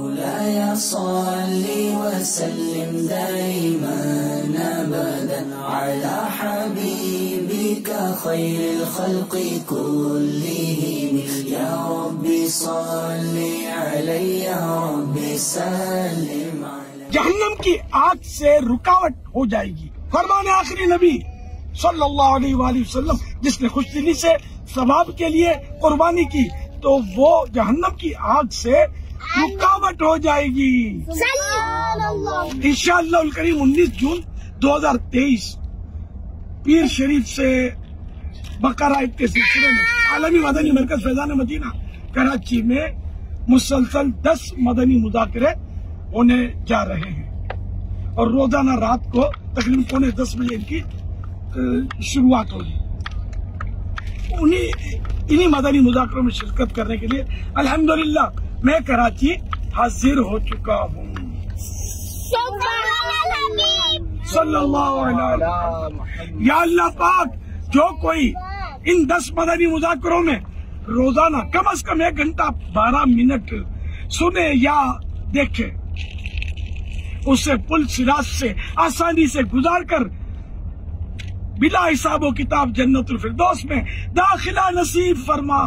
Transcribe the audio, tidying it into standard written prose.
مولاي صل وسلم دائما أبدا على حبيبك خير الخلق كلهم يا رب صل عليه يا رب سلم عليه. جہنم کی آگ سے رکاوٹ ہو جائے گی. فرمان آخری نبی صلی اللہ علیہ وآلہ وسلم جس نے خوش دلی سے ثواب کے لیے قربانی کی تو وہ جہنم کی آگ سے رکاوٹ ہو جائے گی. انشاءاللہ الکریم 19 جون 2023 پیر شریف سے بقرہ عید کے سلسلے میں عالمی مدنی مرکز فیضان مدینہ کراچی میں مسلسل 10 مدنی مذاکرے ہونے جا رہے ہیں اور روزانہ رات کو تقریباً 9:45 بجے ان کی شروعات ہوگی. انہی مدنی مذاکروں میں شرکت کرنے کے لیے الحمدللہ میں کراچی حاضر ہو چکا ہوں. صلی اللہ علیہ وسلم. یا اللہ پاک جو کوئی ان 10 مدنی مذاکروں میں روزانہ کم از کم 1 گھنٹہ 12 منٹ سنے یا دیکھے اسے پل صراط سے آسانی سے گزار کر بلا حساب و کتاب جنت الفردوس میں داخلہ نصیب فرما.